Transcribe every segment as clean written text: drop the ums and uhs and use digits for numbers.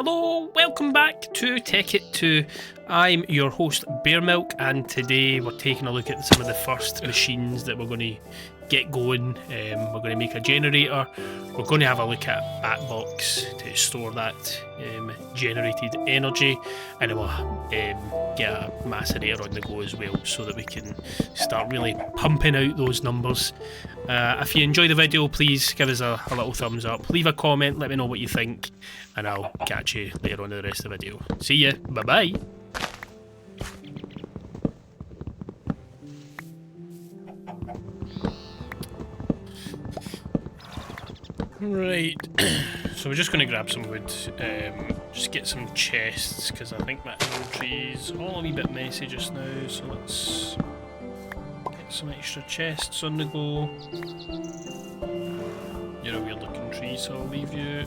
Hello, welcome back to Tekkit 2. I'm your host Bearmilk, and today we're taking a look at some of the first machines that we're going to get going. We're going to make a generator. We're going to have a look at Batbox to store that generated energy, and then we'll get a macerator on the go as well, so that we can start really pumping out those numbers. If you enjoy the video, please give us a little thumbs up, leave a comment, let me know what you think, and I'll catch you later on in the rest of the video. See ya, bye bye. Right, so we're just going to grab some wood, just get some chests, because I think my inventory's all a wee bit messy just now, so let's get some extra chests on the go. You're a weird looking tree, so I'll leave you.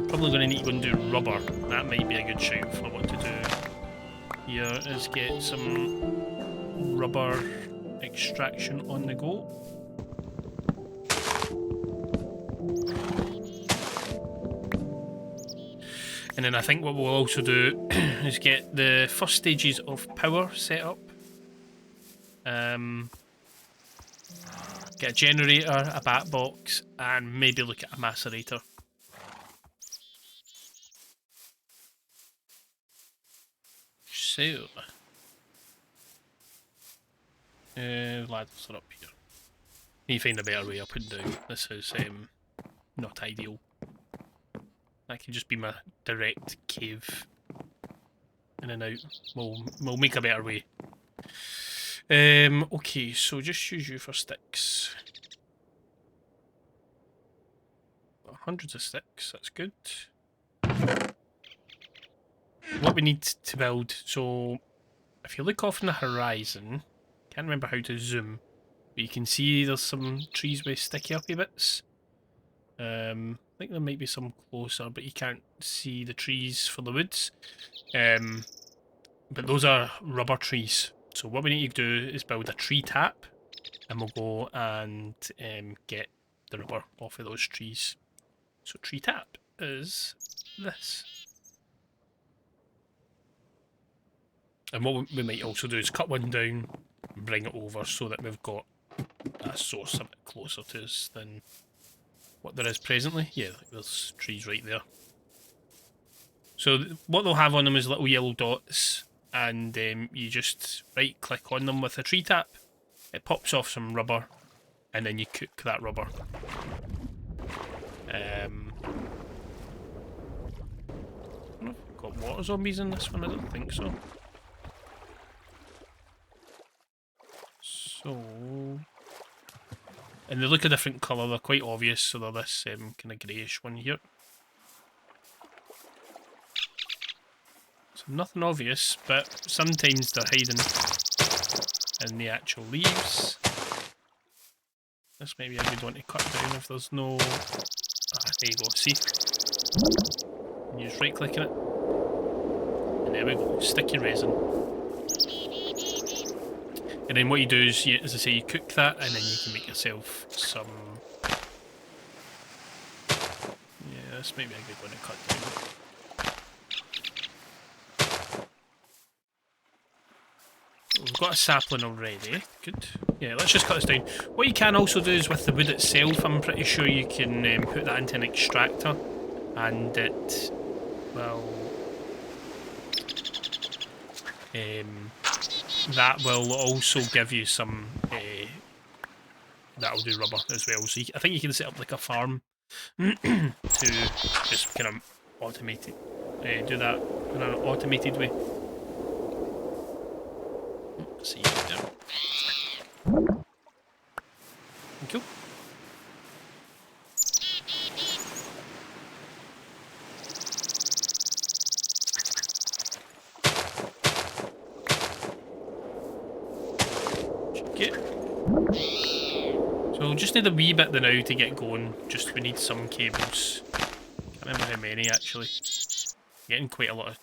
Probably going to need to go and do rubber. That might be a good shout for what to do here, is get some rubber extraction on the go. And then I think what we'll also do is get the first stages of power set up. Get a generator, a Batbox, and maybe look at a macerator. So, ladders are up here. Need to find a better way up and down. This is not ideal. That can just be my direct cave in and out. We'll make a better way. Okay, so just use you for sticks. Hundreds of sticks, that's good. What we need to build, so if you look off in the horizon, can't remember how to zoom, but you can see there's some trees with sticky uppy bits. I think there might be some closer, but you can't see the trees for the woods. But those are rubber trees. So what we need to do is build a tree tap, and we'll go and get the rubber off of those trees. So tree tap is this. And what we might also do is cut one down and bring it over so that we've got a source a bit closer to us than what there is presently. Yeah, there's trees right there. So what they'll have on them is little yellow dots, and you just right click on them with a tree tap. It pops off some rubber, and then you cook that rubber. I don't know if we've got water zombies in this one, I don't think so. So, and they look a different colour, they're quite obvious, so they're this kind of greyish one here. So nothing obvious, but sometimes they're hiding in the actual leaves. This may be a good one to cut down if there's no... Ah, there you go, see? And you just right click on it. And there we go, sticky resin. And then what you do is, as I say, you cook that, and then you can make yourself some... Yeah, this might be a good one to cut down. We've got a sapling already. Good. Yeah, let's just cut this down. What you can also do is with the wood itself, I'm pretty sure you can put that into an extractor, and it will... that will also give you some, that'll do rubber as well. So I think you can set up like a farm to just kind of automate it, do that in an automated way. Let's see there. Cool. So we'll just need a wee bit now to get going. Just we need some cables. Can't remember how many actually. Getting quite a lot of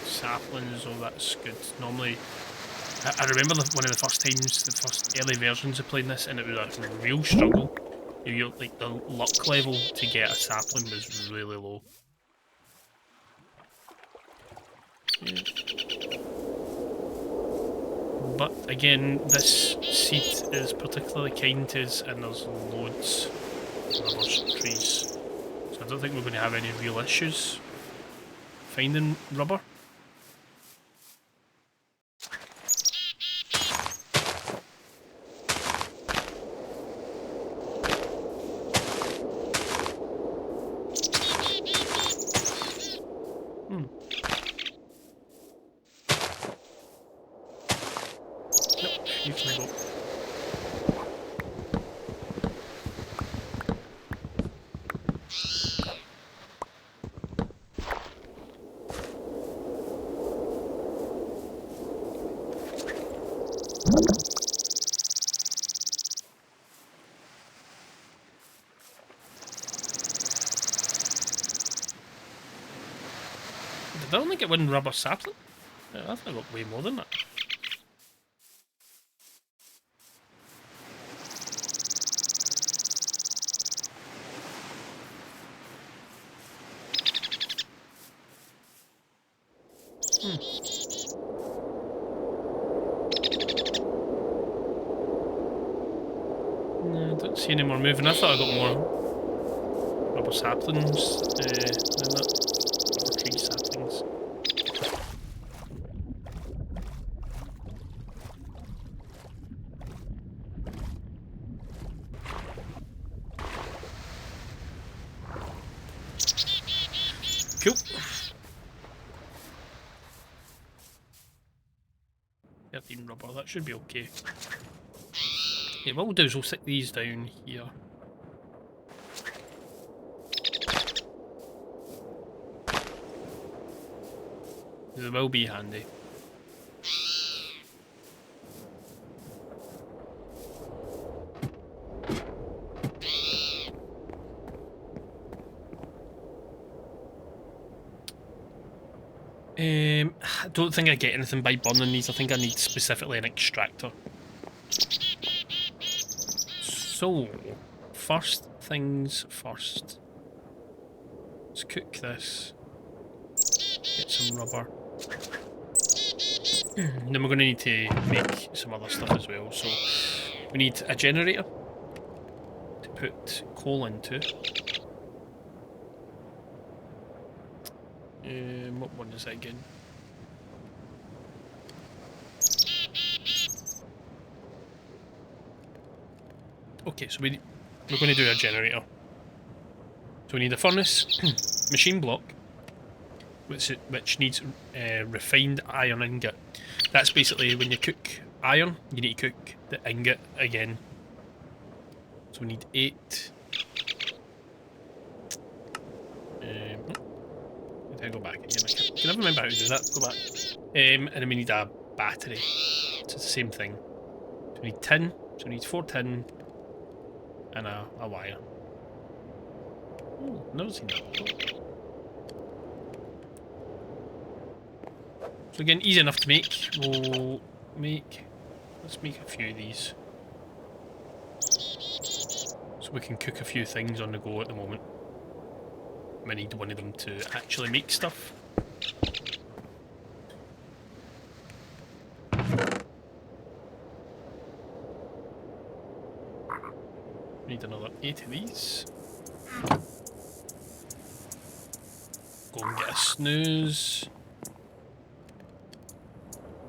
saplings, so that's good. Normally, I remember one of the first times, the first early versions of playing this, and it was a real struggle Like the luck level to get a sapling was really low. Yeah. But again, this seed is particularly kind to us, and there's loads of rubber trees. So I don't think we're going to have any real issues finding rubber. You can go. Did I only get one rubber sapling? I thought I got way more than that. No, I don't see any more moving. I thought I got more rubber saplings than that. Rubber tree saplings. Cool. 13 rubber, that should be okay. Yeah, what we'll do is we'll stick these down here. They will be handy. I don't think I get anything by burning these. I think I need specifically an extractor. So, first things first. Let's cook this. Get some rubber. Then we're going to need to make some other stuff as well. So, we need a generator to put coal into. What one is that again? Okay, so we're going to do a generator. So we need a furnace, machine block, which needs refined iron ingot. That's basically when you cook iron, you need to cook the ingot again. So we need 8. I go back again. I can never remember how to do that. Go back. And then we need a battery. So it's the same thing. So we need tin. So we need 4 tin and a wire. Oh, never seen that before. So again, easy enough to make. We'll make. Let's make a few of these. So we can cook a few things on the go at the moment. I need one of them to actually make stuff. Need another 8 of these. Go and get a snooze.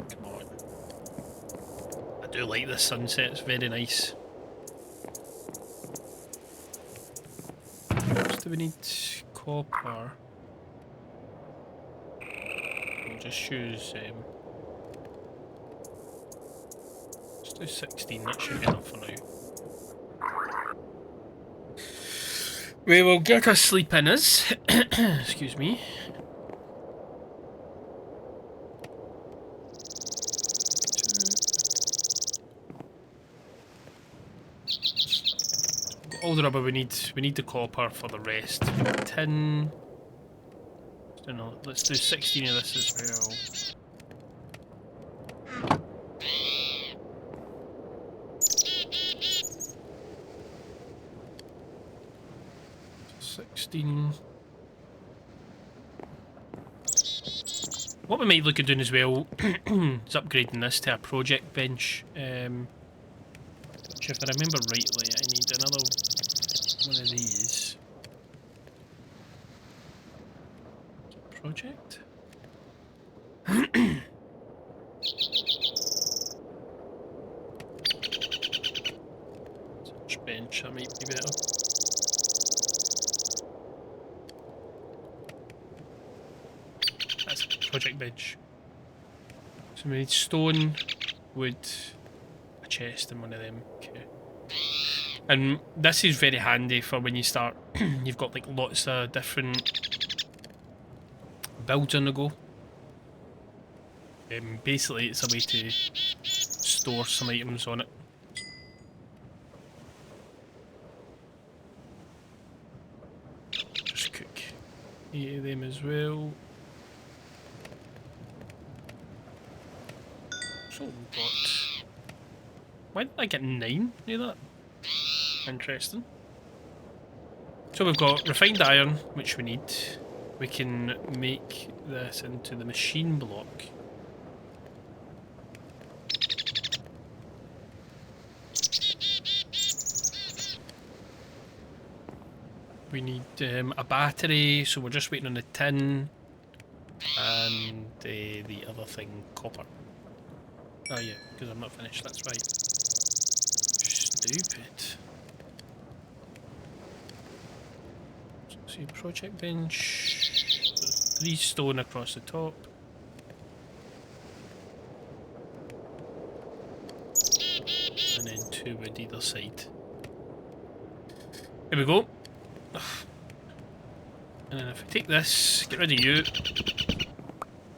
Come on. I do like this sunset, it's very nice. What else do we need? Copper. We'll just use let's do 16, that should be enough for now. We will get a sleep in us. Excuse me. All the rubber we need the copper for the rest. Tin. I don't know, let's do 16 of this as well. 16. What we might look at doing as well is upgrading this to a project bench. Which, if I remember rightly, I need another one of these. Project? Search bench, that might be better. That's a project bench. So we need stone, wood, a chest, and one of them. Okay. And this is very handy for when you start. You've got like lots of different builds on the go. Basically, it's a way to store some items on it. Just cook 8 of them as well. So we've got. Why did I get 9? Knew that? Interesting. So we've got refined iron, which we need. We can make this into the machine block. We need a battery, so we're just waiting on the tin and the other thing, copper. Oh yeah, because I'm not finished, that's right. Stupid. See, project bench. There's 3 stone across the top. And then 2 wood either side. Here we go. And then if I take this, get rid of you.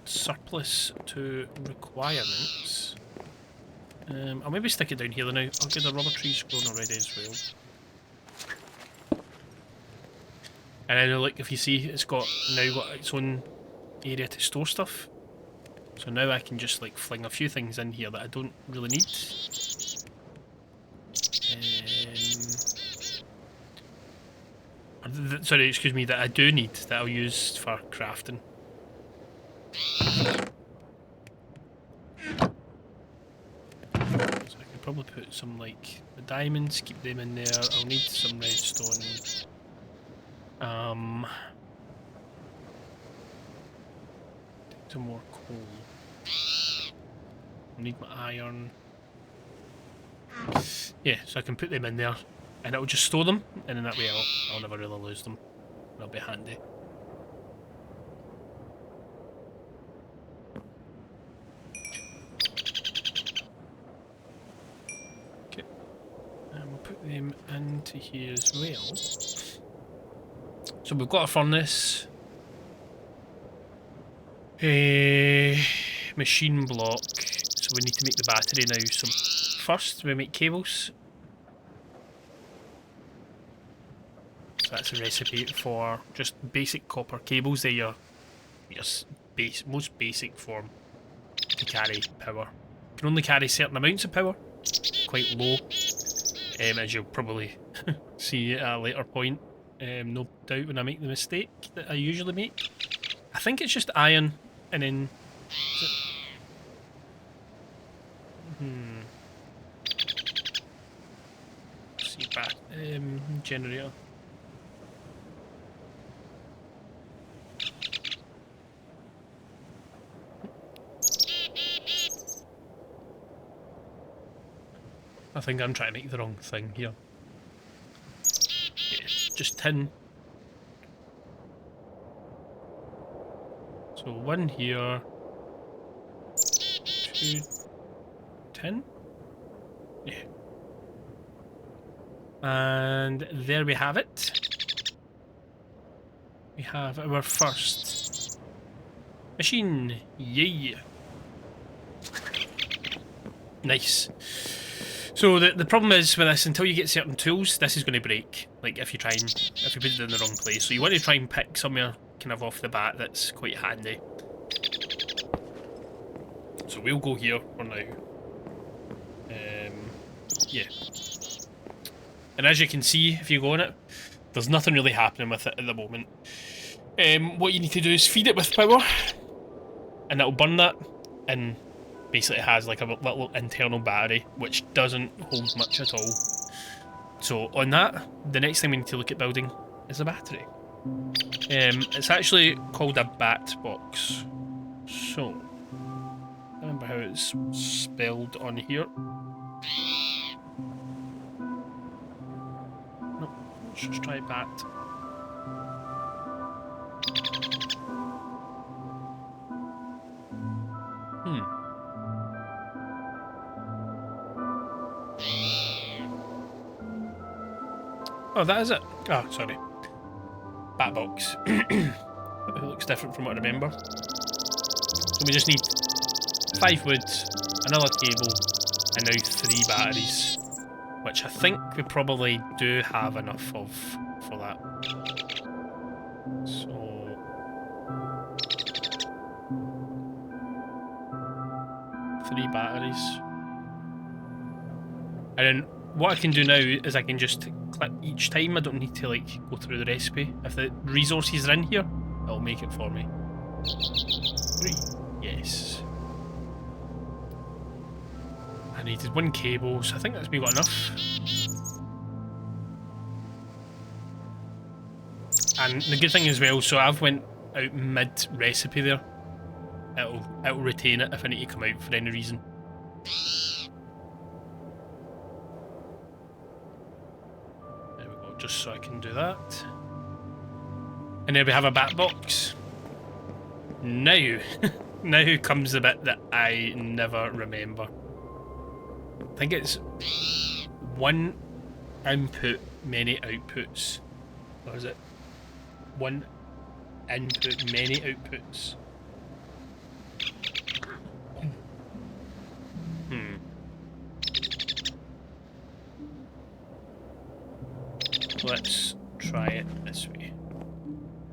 Surplus to requirements. I'll maybe stick it down here now. I'll get the rubber trees grown already as well. And then look, if you see, it's got now got its own area to store stuff. So now I can just like fling a few things in here that I don't really need. Sorry, excuse me, that I do need, that I'll use for crafting. So I could probably put some like the diamonds, keep them in there. I'll need some redstone. Some more coal. I'll need my iron. Yeah, so I can put them in there. And it'll just store them, and in that way I'll never really lose them. That'll be handy. Okay. And we'll put them into here as well. So we've got a furnace. A machine block. So we need to make the battery now. So first we make cables. That's a recipe for just basic copper cables. They're your most basic form to carry power. You can only carry certain amounts of power, quite low, as you'll probably see at a later point. No doubt when I make the mistake that I usually make. I think it's just iron and then... See, generator. I think I'm trying to make the wrong thing here. Yeah, just tin. So 1 here. 2 tin. Yeah. And there we have it. We have our first machine. Yay! Nice. So the problem is with this, until you get certain tools, this is going to break. Like if you put it in the wrong place. So you want to try and pick somewhere kind of off the bat that's quite handy. So we'll go here for now. Yeah. And as you can see, if you go on it, There's nothing really happening with it at the moment. What you need to do is feed it with power, and it'll burn that, and basically it has like a little internal battery, which doesn't hold much at all. So on that, the next thing we need to look at building is a battery. It's actually called a Batbox. So, remember how it's spelled on here? Nope, let's just try bat. Oh, that is it. Oh, sorry. Batbox. It looks different from what I remember. So we just need 5 wood, another cable, and now 3 batteries, which I think we probably do have enough of for that. So 3 batteries. And then what I can do now is I can just click each time. I don't need to like go through the recipe. If the resources are in here, it'll make it for me. 3. Yes. I needed 1 cable, so I think that's me got enough. And the good thing as well, so I've went out mid recipe there. It'll retain it if I need to come out for any reason. There we go, just so I can do that. And then we have a Batbox. Now, now comes the bit that I never remember. I think it's 1 input, many outputs. Or is it 1 input, many outputs? Let's try it this way.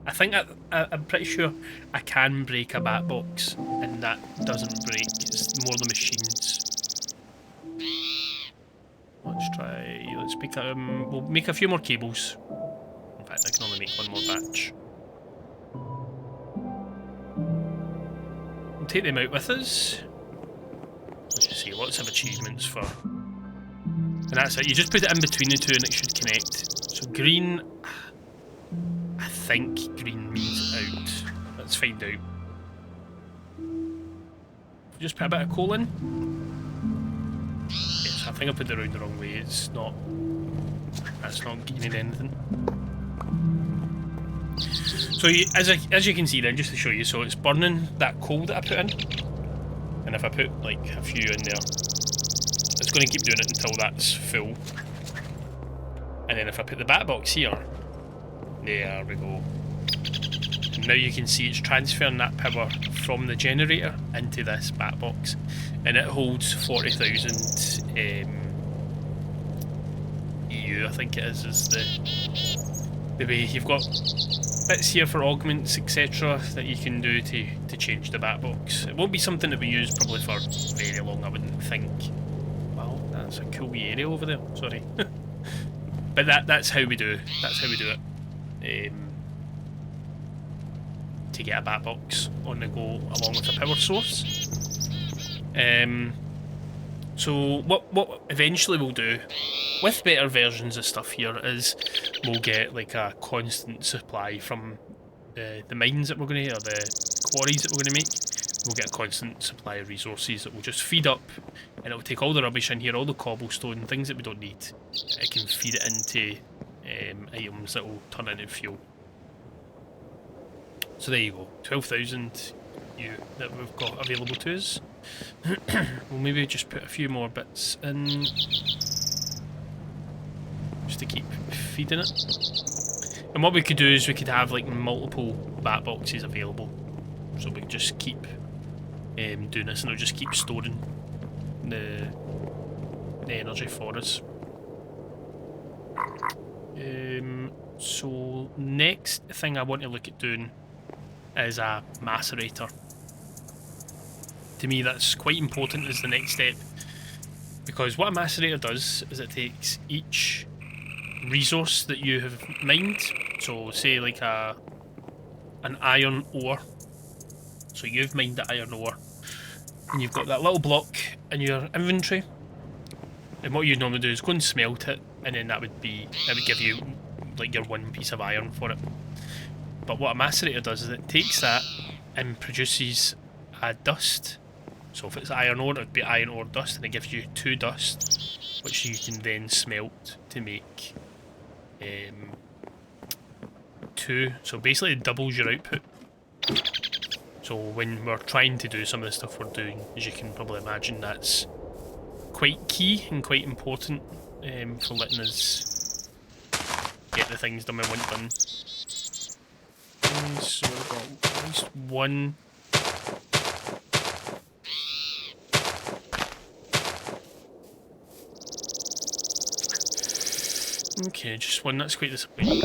I think I'm pretty sure I can break a Batbox, and that doesn't break. It's more the machines. Let's try. Let's make we'll make a few more cables. In fact, I can only make 1 more batch. We'll take them out with us. Let's just see, lots of achievements for. And that's it. You just put it in between the 2, and it should connect. So green. I think green means out. Let's find out. Just put a bit of coal in. Yes, I think I put it around the wrong way. It's not. That's not gaining anything. So as you can see then, just to show you, so it's burning that coal that I put in. And if I put like a few in there, it's going to keep doing it until that's full. And then if I put the Batbox here, there we go. And now you can see it's transferring that power from the generator into this Batbox, and it holds 40,000 EU, I think it is the way. You've got bits here for augments, etc. that you can do to change the Batbox. It won't be something that we use probably for very long, I wouldn't think. Wow, that's a cool wee area over there, sorry. But that's how we do it. That's how we do it. To get a Batbox on the go along with a power source. So what eventually we'll do with better versions of stuff here is we'll get like a constant supply from the mines that we're going to, or the quarries that we're going to make. We'll get a constant supply of resources that will just feed up, and it'll take all the rubbish in here, all the cobblestone, things that we don't need. It can feed it into items that will turn into fuel. So there you go, 12,000 that we've got available to us. We'll maybe just put a few more bits in, just to keep feeding it. And what we could do is we could have like multiple Batboxes available, so we can just keep doing this, and it'll just keep storing the energy for us. So next thing I want to look at doing is a macerator. To me, that's quite important as the next step, because what a macerator does is it takes each resource that you have mined. So say like an iron ore. So you've mined the iron ore, and you've got that little block in your inventory. And what you normally do is go and smelt it, and then that would give you like your one piece of iron for it. But what a macerator does is it takes that and produces a dust. So if it's iron ore, it would be iron ore dust, and it gives you 2 dust, which you can then smelt to make 2. So basically it doubles your output. So when we're trying to do some of the stuff we're doing, as you can probably imagine, that's quite key and quite important for letting us get the things done we want done. So we've got at least 1. Okay, just 1, that's quite disappointing.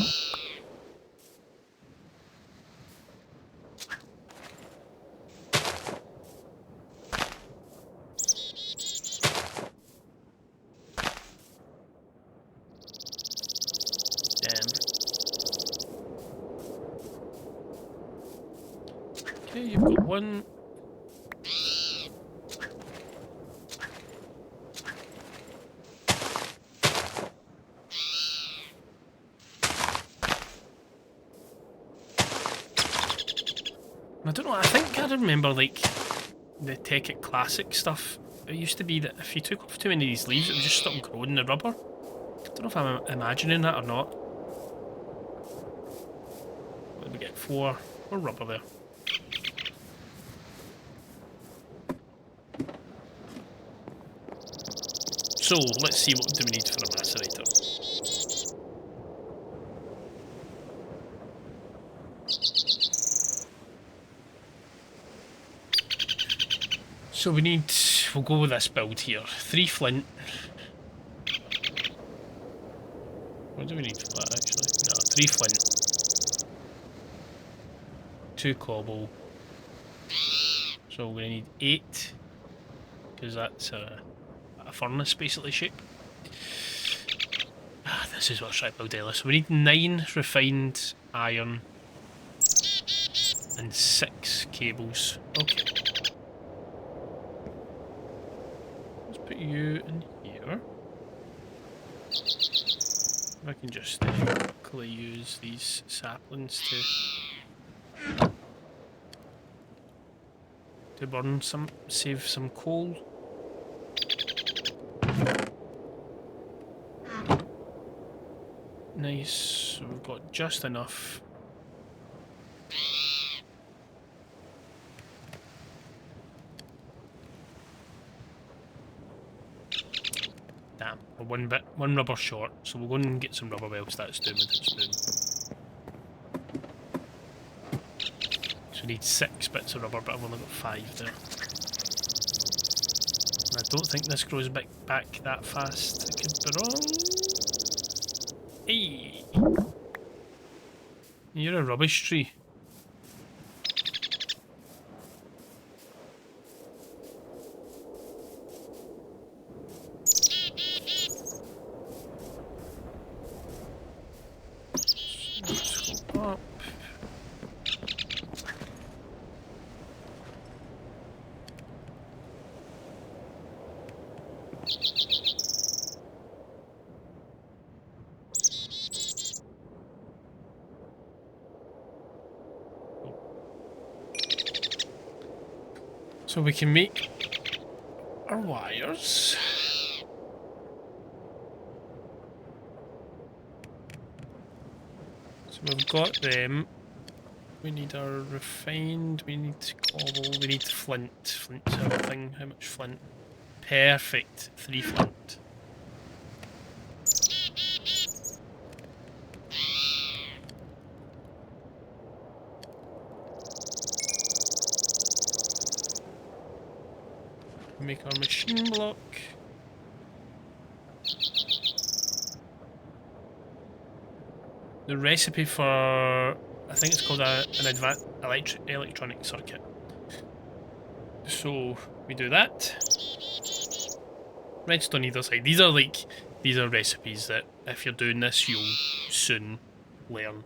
Okay, you've got 1. I don't know, I think I remember like the Tekkit classic stuff. It used to be that if you took off too many of these leaves, it would just stop growing the rubber. I don't know if I'm imagining that or not. What did we get? 4 rubber there. So, let's see what do we need for a macerator. So we'll go with this build here. 3 flint. What do we need for that actually? No, 3 flint. 2 cobble. So we're gonna need 8. Because that's a furnace basically shape. This is what's trying to build Ellis. So we need 9 refined iron and 6 cables. Okay. Let's put you in here. I can just quickly use these saplings to burn some, save some coal. Nice, so we've got just enough. Damn, we're one rubber short, so we'll go and get some rubber whilst that's doing what it's doing. So we need 6 bits of rubber, but I've only got 5 there. And I don't think this grows back that fast. I could be wrong. Hey! You're a rubbish tree. Let's go up. So we can make our wires. So we've got them. We need our refined, we need cobble, we need flint. Flint's everything. How much flint? Perfect. 3 flint. Make our machine block. The recipe for, I think it's called an advanced electronic circuit. So we do that. Redstone either side. These are like These are recipes that, if you're doing this, you'll soon learn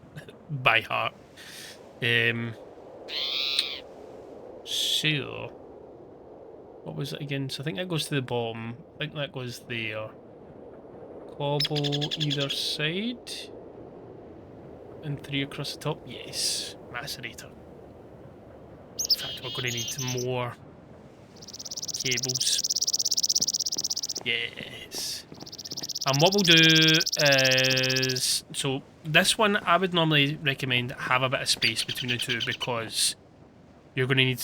by heart. So, what was it again? So I think that goes to the bottom. I think that goes there. Cobble either side. And 3 across the top. Yes, macerator. In fact, we're going to need more cables. Yes. And what we'll do is... So, this one I would normally recommend have a bit of space between the two, because you're going to need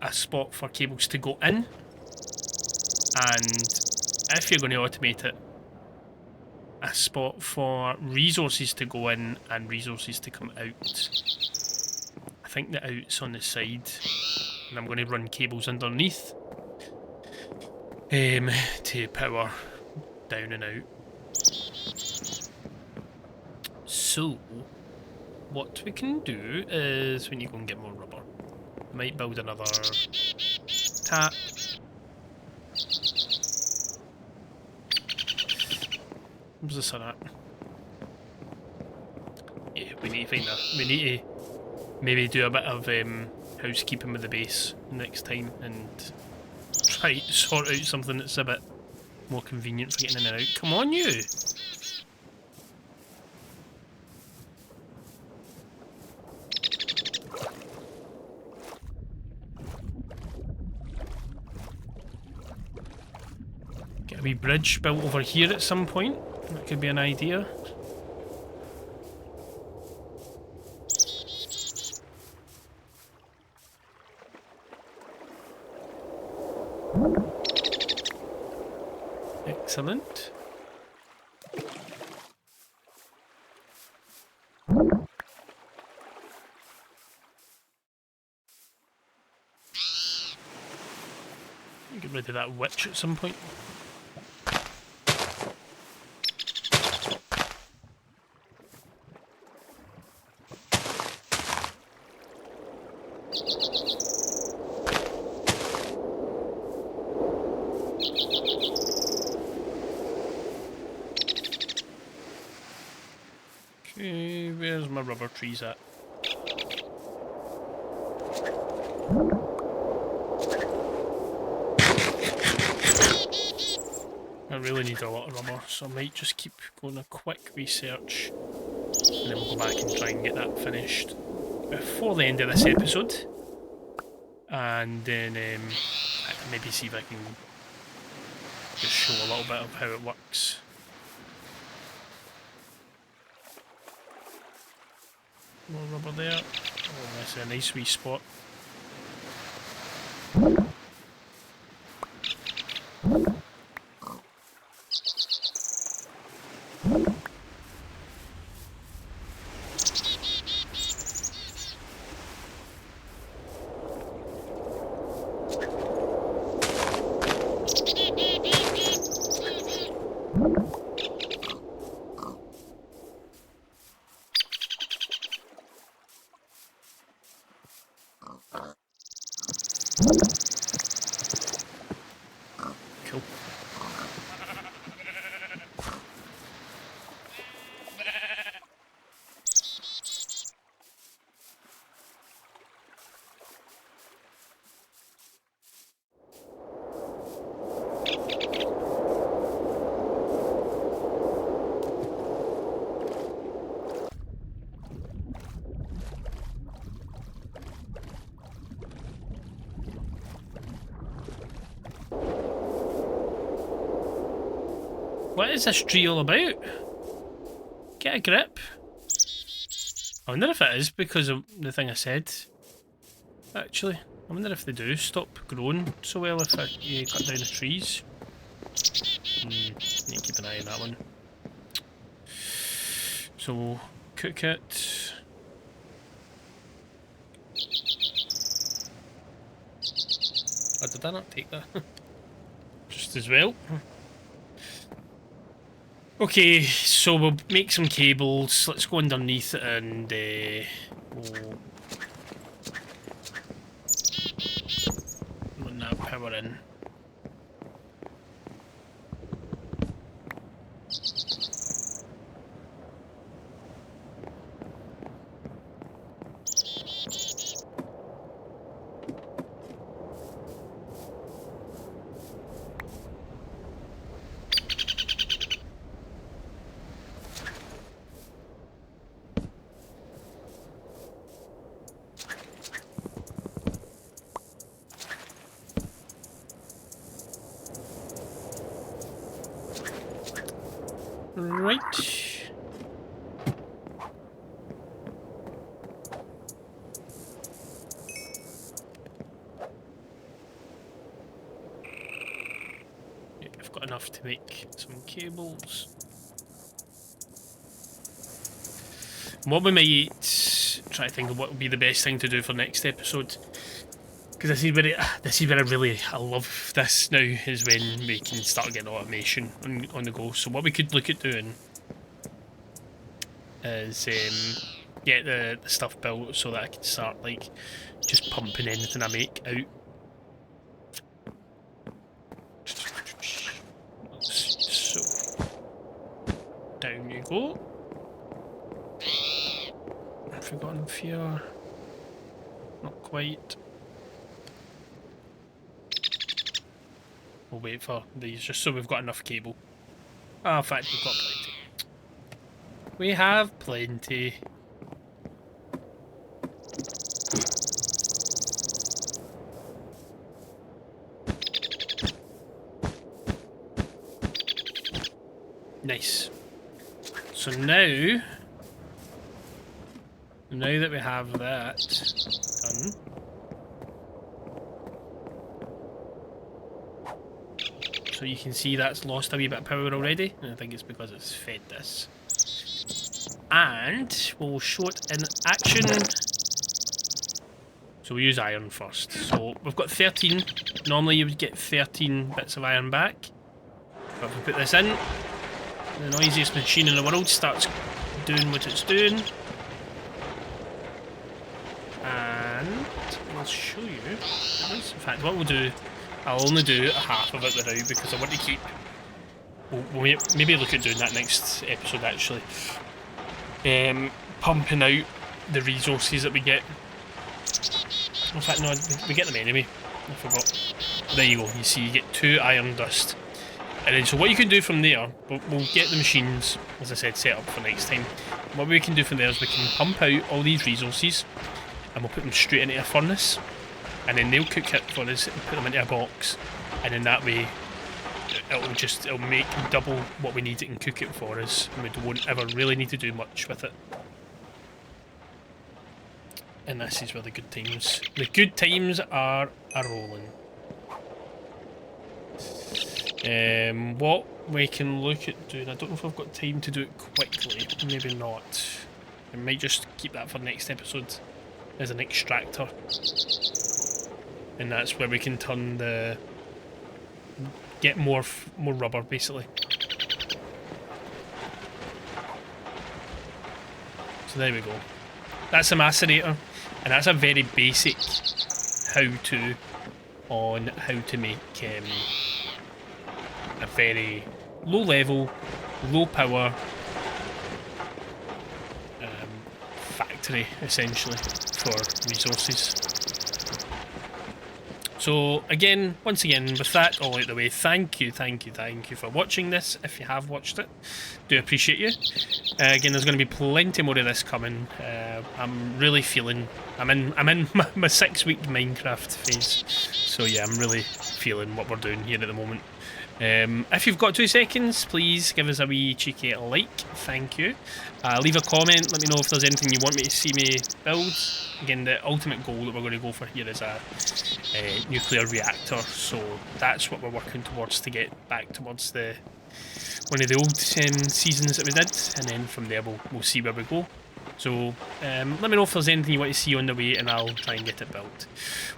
a spot for cables to go in. And if you're going to automate it, a spot for resources to go in and resources to come out. I think the out's on the side, and I'm going to run cables underneath to power down and out. So, what we can do is, we need to go and get more rubber. Might build another tap. Where's the sun at? Yeah, we need to find that. We need to maybe do a bit of housekeeping with the base next time and try to sort out something that's a bit more convenient for getting in and out. Come on, you! Get a wee bridge built over here at some point. That could be an idea. Excellent. Get rid of that witch at some point. Okay, where's my rubber trees at? I really need a lot of rubber, so I might just keep going a quick research, and then we'll go back and try and get that finished before the end of this episode. And then I can maybe see if I can just show a little bit of how it works. More rubber there. Oh, that's a nice wee spot. Cool. What is this tree all about? Get a grip. I wonder if it is because of the thing I said. Actually, I wonder if they do stop growing so well if you cut down the trees. Need to keep an eye on that one. So, cook it. Oh, did I not take that? Just as well. Okay, so we'll make some cables. Let's go underneath it and we'll run that power in. Right. I've got enough to make some cables. What we might try to think of what would be the best thing to do for next episode, because this is where I love this now, is when we can start getting automation on the go. So what we could look at doing is get the stuff built so that I can start like just pumping anything I make out. So down you go. Forgotten fear. Not quite. We'll wait for these just so we've got enough cable. Ah, in fact, we've got plenty. We have plenty. Nice. So now that we have that done, so you can see that's lost a wee bit of power already, and I think it's because it's fed this. And we'll show it in action. So we use iron first. So we've got 13. Normally you would get 13 bits of iron back. But if we put this in, the noisiest machine in the world starts doing what it's doing. And I'll show you. In fact, what we'll do, I'll only do half of it now because I want to keep... We'll maybe look at doing that next episode, actually. Pumping out the resources that we get. In fact, no, we get them anyway. I forgot. There you go. You see, you get 2 iron dust. And then, so what you can do from there, we'll get the machines, as I said, set up for next time. What we can do from there is we can pump out all these resources, and we'll put them straight into a furnace, and then they'll cook it for us and put them into a box, and then that way it'll make double what we need it and cook it for us, and we won't ever really need to do much with it. And this is where the good times are rolling. What we can look at doing, I don't know if I've got time to do it quickly, maybe not. I might just keep that for next episode as an extractor. And that's where we can turn get more rubber, basically. So there we go. That's a macerator, and that's a very basic how-to on how to make a very low level, low power factory, essentially, for resources. So again, once again, with that all out the way, thank you for watching this. If you have watched it, do appreciate you. Again, there's going to be plenty more of this coming. I'm really feeling, I'm in my 6-week Minecraft phase. So yeah, I'm really feeling what we're doing here at the moment. If you've got 2 seconds, please give us a wee cheeky like. Thank you. Leave a comment. Let me know if there's anything you want me to see me build. Again, the ultimate goal that we're going to go for here is a nuclear reactor. So that's what we're working towards, to get back towards one of the old seasons that we did, and then from there we'll see where we go. So let me know if there's anything you want to see on the way, and I'll try and get it built.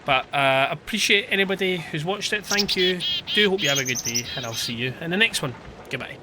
But appreciate anybody who's watched it. Thank you. Do hope you have a good day, and I'll see you in the next one. Goodbye.